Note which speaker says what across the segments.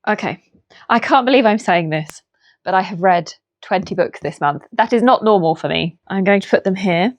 Speaker 1: Okay, I can't believe I'm saying this, but I have read 20 books this month. That is not normal for me. I'm going to put them here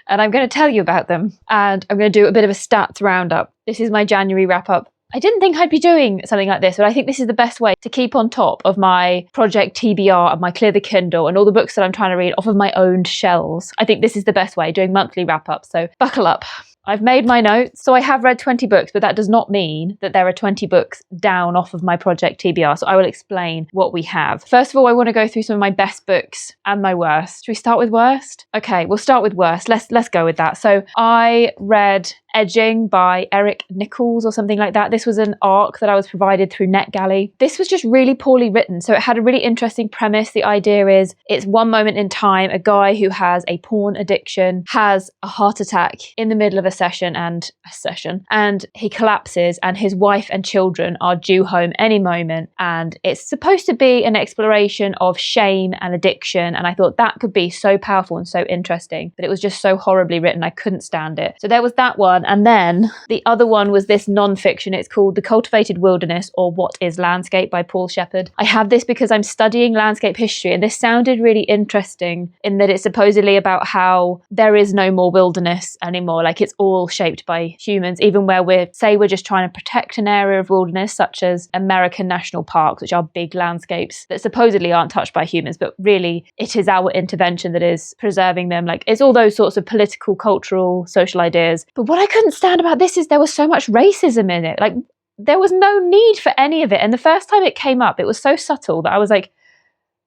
Speaker 1: and I'm going to tell you about them, and I'm going to do a bit of a stats roundup. This is my January wrap up. I didn't think I'd be doing something like this, but I think this is the best way to keep on top of my Project TBR and my Clear the Kindle and all the books that I'm trying to read off of my own shelves. I think this is the best way, doing monthly wrap-ups, so buckle up. I've made my notes, so I have read 20 books, but that does not mean that there are 20 books down off of my Project TBR, so I will explain what we have. First of all, I want to go through some of my best books and my worst. Should we start with worst? Okay, we'll start with worst. Let's go with that. So I read Edging by Eric Nichols or something like that. This was an ARC that I was provided through NetGalley. This was just really poorly written, so it had a really interesting premise. The idea is it's one moment in time, a guy who has a porn addiction has a heart attack in the middle of a session and he collapses, and his wife and children are due home any moment, and it's supposed to be an exploration of shame and addiction, and I thought that could be so powerful and so interesting, but it was just so horribly written. I couldn't stand it. So there was that one. And then the other one was this non-fiction. It's called The Cultivated Wilderness, or What is Landscape by Paul Shepherd. I have this because I'm studying landscape history, and this sounded really interesting in that it's supposedly about how there is no more wilderness anymore. Like, it's all shaped by humans, even where we're just trying to protect an area of wilderness, such as American national parks, which are big landscapes that supposedly aren't touched by humans, but really it is our intervention that is preserving them. Like, it's all those sorts of political, cultural, social ideas. But what I couldn't stand about this is there was so much racism in it. Like, there was no need for any of it. And the first time it came up, it was so subtle that I was like,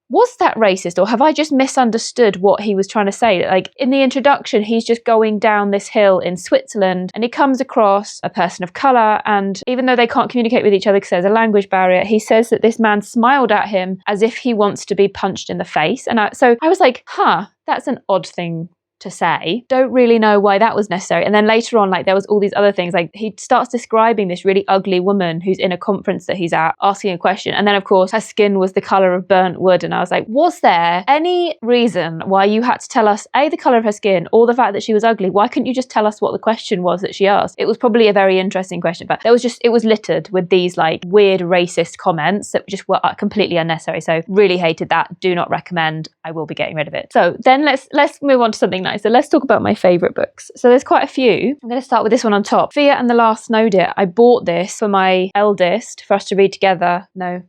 Speaker 1: was that racist, or have I just misunderstood what he was trying to say? Like, in the introduction, he's just going down this hill in Switzerland and he comes across a person of colour, and even though they can't communicate with each other because there's a language barrier, he says that this man smiled at him as if he wants to be punched in the face. And so I was like, that's an odd thing to say. Don't really know why that was necessary. And then later on, like, there was all these other things. Like, he starts describing this really ugly woman who's in a conference that he's at, asking a question, and then of course her skin was the colour of burnt wood. And I was like, was there any reason why you had to tell us the colour of her skin, or the fact that she was ugly? Why couldn't you just tell us what the question was that she asked? It was probably a very interesting question, but it was littered with these like weird racist comments that just were completely unnecessary. So really hated that. Do not recommend. I will be getting rid of it. So then let's move on to something nice. So let's talk about my favourite books. So there's quite a few. I'm going to start with this one on top. Fear and the Last Snowdeer. I bought this for my eldest for us to read together. No,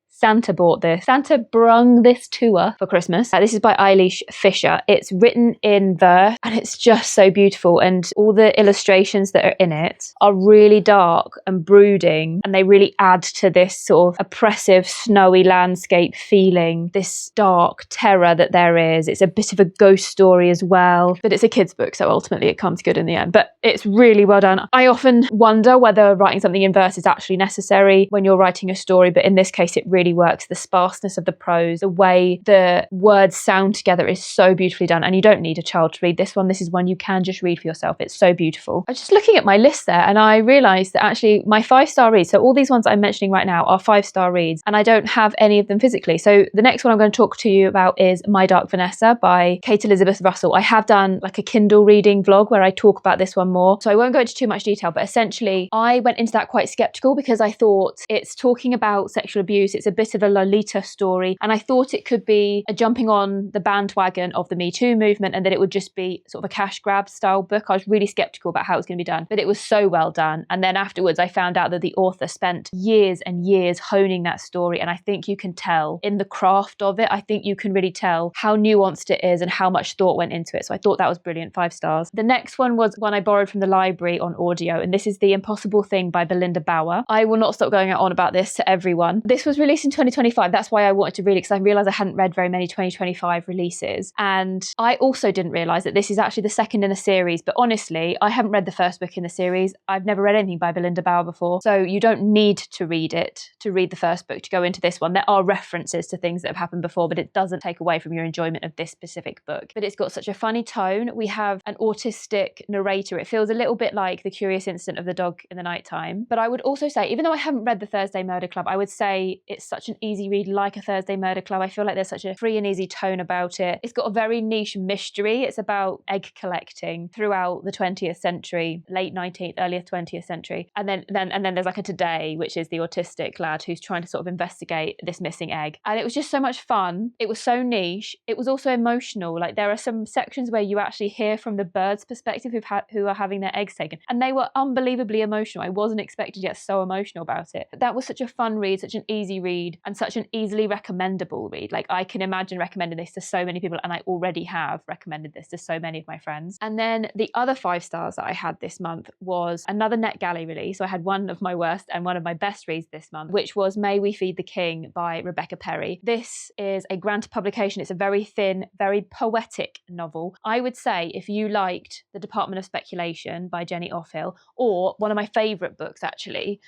Speaker 1: Santa bought this. Santa brung this to her for Christmas. This is by Eilish Fisher. It's written in verse and it's just so beautiful, and all the illustrations that are in it are really dark and brooding, and they really add to this sort of oppressive, snowy landscape feeling, this dark terror that there is. It's a bit of a ghost story as well, but it's a kid's book, so ultimately it comes good in the end. But it's really well done. I often wonder whether writing something in verse is actually necessary when you're writing a story, but in this case it really works. The sparseness of the prose, the way the words sound together is so beautifully done, and you don't need a child to read this one. This is one you can just read for yourself. It's so beautiful. I was just looking at my list there and I realised that actually my 5-star reads, so all these ones I'm mentioning right now are 5-star reads, and I don't have any of them physically. So the next one I'm going to talk to you about is My Dark Vanessa by Kate Elizabeth Russell. I have done like a Kindle reading vlog where I talk about this one more, so I won't go into too much detail, but essentially I went into that quite skeptical because I thought it's talking about sexual abuse. It's a bit of a Lolita story, and I thought it could be a jumping on the bandwagon of the Me Too movement, and that it would just be sort of a cash grab style book. I was really skeptical about how it was going to be done, but it was so well done. And then afterwards I found out that the author spent years and years honing that story, and I think you can tell in the craft of it. I think you can really tell how nuanced it is and how much thought went into it. So I thought that was brilliant. 5 stars. The next one was one I borrowed from the library on audio, and this is The Impossible Thing by Belinda Bauer. I will not stop going on about this to everyone. This was released in 2025. That's why I wanted to read it, because I realised I hadn't read very many 2025 releases. And I also didn't realise that this is actually the second in a series. But honestly, I haven't read the first book in the series. I've never read anything by Belinda Bauer before. So you don't need to read it to read the first book to go into this one. There are references to things that have happened before, but it doesn't take away from your enjoyment of this specific book. But it's got such a funny tone. We have an autistic narrator. It feels a little bit like The Curious Incident of the Dog in the Nighttime. But I would also say, even though I haven't read The Thursday Murder Club, I would say it's such an easy read, like A Thursday Murder Club. I feel like there's such a free and easy tone about it. It's got a very niche mystery. It's about egg collecting throughout the 20th century, late 19th, earlier 20th century. And then there's like a today, which is the autistic lad who's trying to sort of investigate this missing egg. And it was just so much fun. It was so niche. It was also emotional. Like there are some sections where you actually hear from the bird's perspective who are having their eggs taken. And they were unbelievably emotional. I wasn't expecting to get so emotional about it. But that was such a fun read, such an easy read, and such an easily recommendable read. Like I can imagine recommending this to so many people, and I already have recommended this to so many of my friends. And then the other 5 stars that I had this month was another NetGalley release. So I had one of my worst and one of my best reads this month, which was May We Feed the King by Rebecca Perry. This is a granted publication. It's a very thin, very poetic novel. I would say if you liked The Department of Speculation by Jenny Offill, or one of my favourite books actually,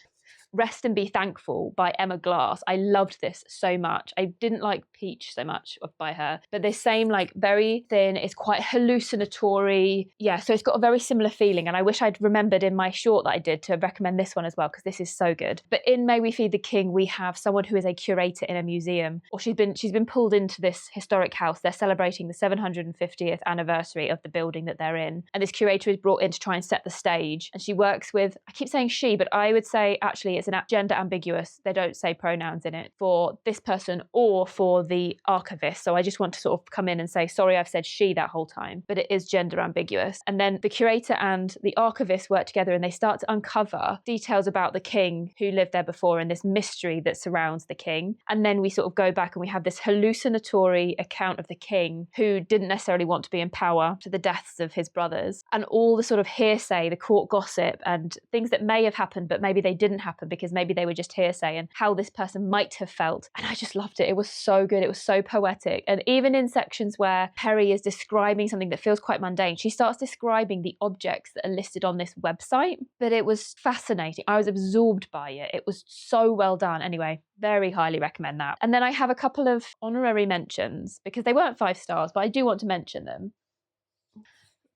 Speaker 1: Rest and Be Thankful by Emma Glass. I loved this so much. I didn't like Peach so much by her, but this same like very thin, it's quite hallucinatory. Yeah, so it's got a very similar feeling, and I wish I'd remembered in my short that I did to recommend this one as well, because this is so good. But in May We Feed the King, we have someone who is a curator in a museum, or she's been pulled into this historic house. They're celebrating the 750th anniversary of the building that they're in, and this curator is brought in to try and set the stage, and she works with, I keep saying she, but I would say actually it's an gender ambiguous. They don't say pronouns in it for this person or for the archivist. So I just want to sort of come in and say, sorry, I've said she that whole time, but it is gender ambiguous. And then the curator and the archivist work together, and they start to uncover details about the king who lived there before and this mystery that surrounds the king. And then we sort of go back and we have this hallucinatory account of the king who didn't necessarily want to be in power, to the deaths of his brothers, and all the sort of hearsay, the court gossip and things that may have happened, but maybe they didn't happen because maybe they were just hearsay, and how this person might have felt. And I just loved it. It was so good. It was so poetic. And even in sections where Perry is describing something that feels quite mundane, she starts describing the objects that are listed on this website. But it was fascinating. I was absorbed by it. It was so well done. Anyway, very highly recommend that. And then I have a couple of honorary mentions because they weren't 5 stars, but I do want to mention them.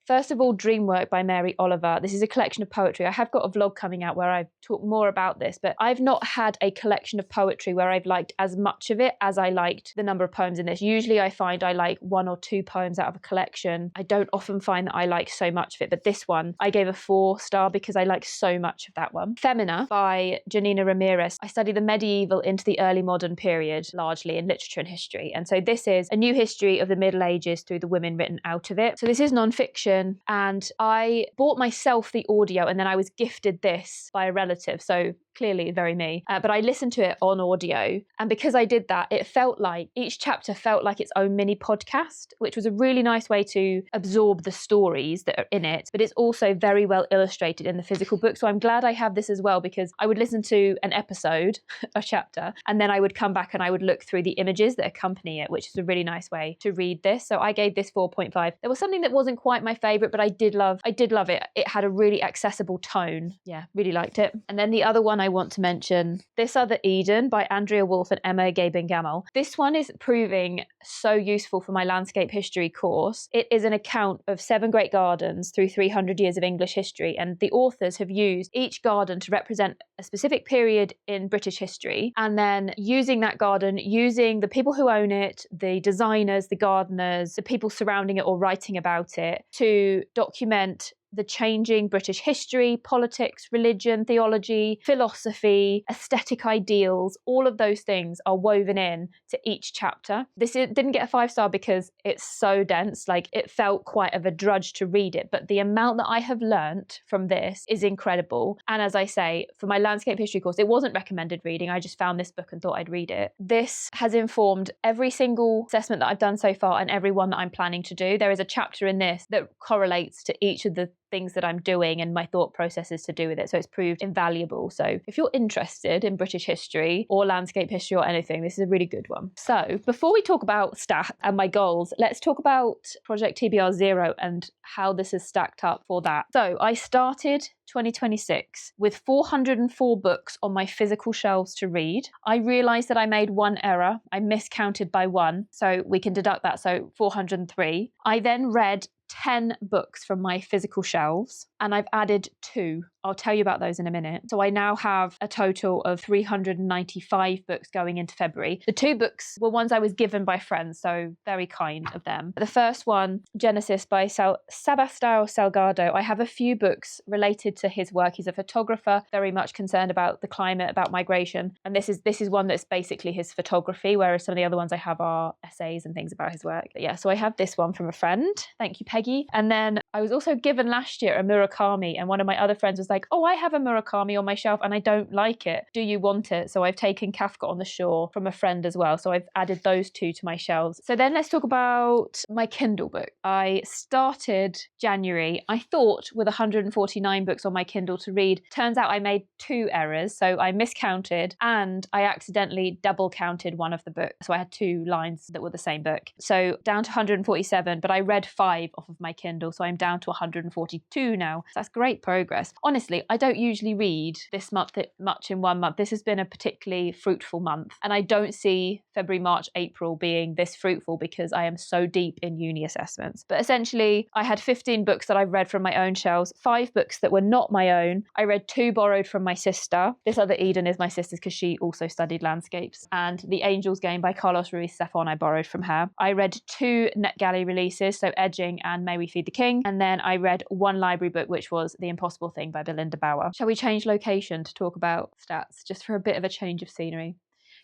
Speaker 1: First of all, Dreamwork by Mary Oliver. This is a collection of poetry. I have got a vlog coming out where I talk more about this, but I've not had a collection of poetry where I've liked as much of it as I liked the number of poems in this. Usually I find I like 1 or 2 poems out of a collection. I don't often find that I like so much of it, but this one I gave a 4 star because I like so much of that one. Femina by Janina Ramirez. I study the medieval into the early modern period, largely in literature and history. And so this is a new history of the Middle Ages through the women written out of it. So this is non-fiction. And I bought myself the audio, and then I was gifted this by a relative. So clearly very me, but I listened to it on audio. And because I did that, it felt like each chapter felt like its own mini podcast, which was a really nice way to absorb the stories that are in it. But it's also very well illustrated in the physical book. So I'm glad I have this as well, because I would listen to an episode, a chapter, and then I would come back and I would look through the images that accompany it, which is a really nice way to read this. So I gave this 4.5. There was something that wasn't quite my favorite, but I did love it. It had a really accessible tone. Yeah, really liked it. And then the other one I want to mention, This Other Eden by Andrea Wolf and Emma Gaben-Gamel. This one is proving so useful for my landscape history course. It is an account of 7 great gardens through 300 years of English history, and the authors have used each garden to represent a specific period in British history, and then using that garden, using the people who own it, the designers, the gardeners, the people surrounding it or writing about it, to document the changing British history, politics, religion, theology, philosophy, aesthetic ideals. All of those things are woven in to each chapter. Didn't get a 5-star because it's so dense. Like, it felt quite of a drudge to read it, but the amount that I have learnt from this is incredible. And as I say, for my landscape history course, it wasn't recommended reading. I just found this book and thought I'd read it. This has informed every single assessment that I've done so far and every one that I'm planning to do. There is a chapter in this that correlates to each of the things that I'm doing and my thought processes to do with it. So it's proved invaluable. So if you're interested in British history or landscape history or anything, this is a really good one. So before we talk about stats and my goals, let's talk about Project TBR 0 and how this has stacked up for that. So I started 2026 with 404 books on my physical shelves to read. I realised that I made one error. I miscounted by 1, so we can deduct that, so 403. I then read 10 books from my physical shelves, and I've added 2. I'll tell you about those in a minute. So I now have a total of 395 books going into February. The 2 books were ones I was given by friends, so very kind of them. The first one, Genesis by Sebastião Salgado. I have a few books related to his work. He's a photographer, very much concerned about the climate, about migration. And this is one that's basically his photography, whereas some of the other ones I have are essays and things about his work. But yeah, so I have this one from a friend. Thank you, Peggy. And then I was also given last year a Murakami, and one of my other friends was like, oh, I have a Murakami on my shelf and I don't like it. Do you want it? So I've taken Kafka on the Shore from a friend as well. So I've added those 2 to my shelves. So then let's talk about my Kindle book. I started January, I thought, with 149 books on my Kindle to read. Turns out I made 2 errors. So I miscounted and I accidentally double counted one of the books. So I had 2 lines that were the same book. So down to 147, but I read 5 off of my Kindle. So I'm down to 142 now. So that's great progress. Honestly, I don't usually read this much in one month. This has been a particularly fruitful month. And I don't see February, March, April being this fruitful because I am so deep in uni assessments. But essentially, I had 15 books that I've read from my own shelves, 5 books that were not my own. I read 2 borrowed from my sister. This other Eden is my sister's because she also studied landscapes. And The Angel's Game by Carlos Ruiz Zafón I borrowed from her. I read 2 NetGalley releases, so Edging and May We Feed the King. And then I read 1 library book, which was The Impossible Thing by Belinda Bauer. Shall we change location to talk about stats, just for a bit of a change of scenery?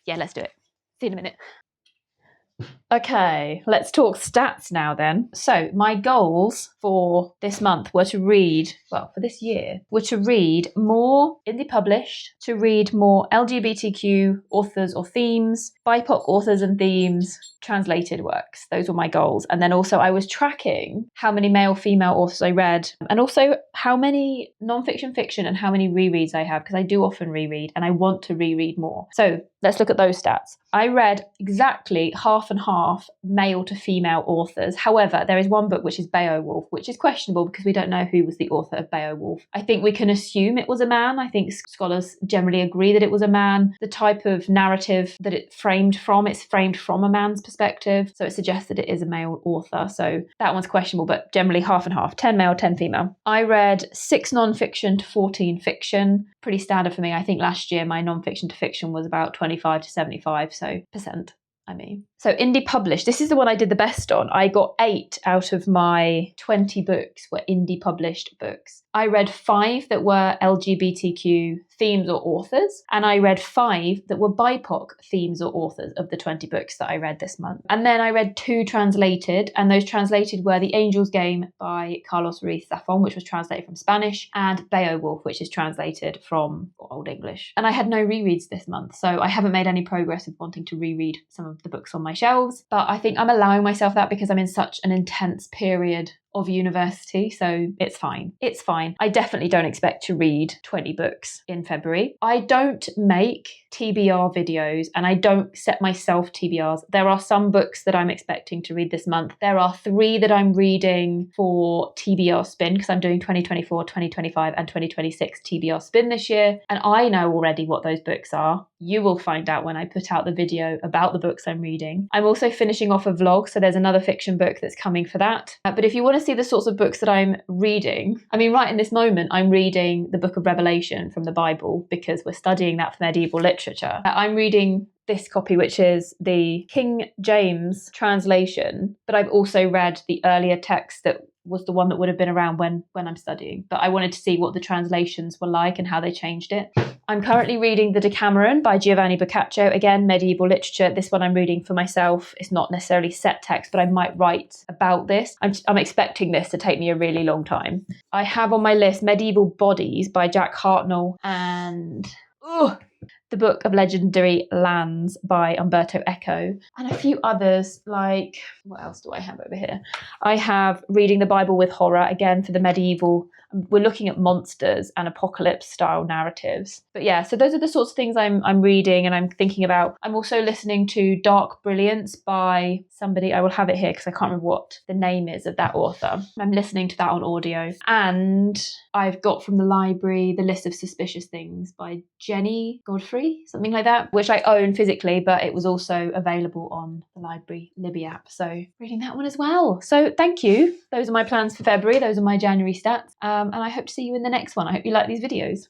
Speaker 1: Yeah, let's do it. See you in a minute. Okay, let's talk stats now then. So my goals for this month were to read, well, for this year, were to read more indie published, to read more LGBTQ authors or themes, BIPOC authors and themes, translated works. Those were my goals. And then also I was tracking how many male, female authors I read, and also how many non-fiction, fiction, and how many rereads I have, because I do often reread and I want to reread more. So let's look at those stats. I read exactly half and half male to female authors. However, there is one book which is Beowulf, which is questionable because we don't know who was the author of Beowulf. I think we can assume it was a man. I think scholars generally agree that it was a man. The type of narrative that it's framed from a man's perspective. So it suggests that it is a male author. So that one's questionable, but generally half and half, 10 male, 10 female. I read 6 non-fiction to 14 fiction. Pretty standard for me. I think last year my non-fiction to fiction was about 25 to 75, so percent. So indie published, this is the one I did the best on. I got 8 out of my 20 books were indie published books. I read 5 that were LGBTQ themes or authors, and I read 5 that were BIPOC themes or authors of the 20 books that I read this month. And then I read 2 translated, and those translated were The Angel's Game by Carlos Ruiz Zafón, which was translated from Spanish, and Beowulf, which is translated from Old English. And I had no rereads this month, so I haven't made any progress with wanting to reread some of the books on my shelves, but I think I'm allowing myself that because I'm in such an intense period of university, so it's fine. It's fine. I definitely don't expect to read 20 books in February. I don't make TBR videos and I don't set myself TBRs. There are some books that I'm expecting to read this month. There are 3 that I'm reading for TBR spin because I'm doing 2024, 2025 and 2026 TBR spin this year, and I know already what those books are. You will find out when I put out the video about the books I'm reading. I'm also finishing off a vlog, so there's another fiction book that's coming for that. But if you want to see the sorts of books that I'm reading, I mean, right in this moment, I'm reading the Book of Revelation from the Bible because we're studying that for medieval literature. I'm reading this copy, which is the King James translation, but I've also read the earlier text that was the one that would have been around when I'm studying. But I wanted to see what the translations were like and how they changed it. I'm currently reading The Decameron by Giovanni Boccaccio. Again, medieval literature. This one I'm reading for myself. It's not necessarily set text, but I might write about this. I'm expecting this to take me a really long time. I have on my list Medieval Bodies by Jack Hartnell and The Book of Legendary Lands by Umberto Eco, and a few others, like, what else do I have over here? I have Reading the Bible with Horror, again for the medieval. we're looking at monsters and apocalypse style narratives. But yeah, so those are the sorts of things I'm reading and I'm thinking about. I'm also listening to Dark Brilliance by somebody, I will have it here because I can't remember what the name is of that author. I'm listening to that on audio. And I've got from the library The List of Suspicious Things by Jenny Godfrey, something like that, which I own physically, but it was also available on the library Libby app. So reading that one as well. So thank you. Those are my plans for February. Those are my January stats. And I hope to see you in the next one. I hope you like these videos.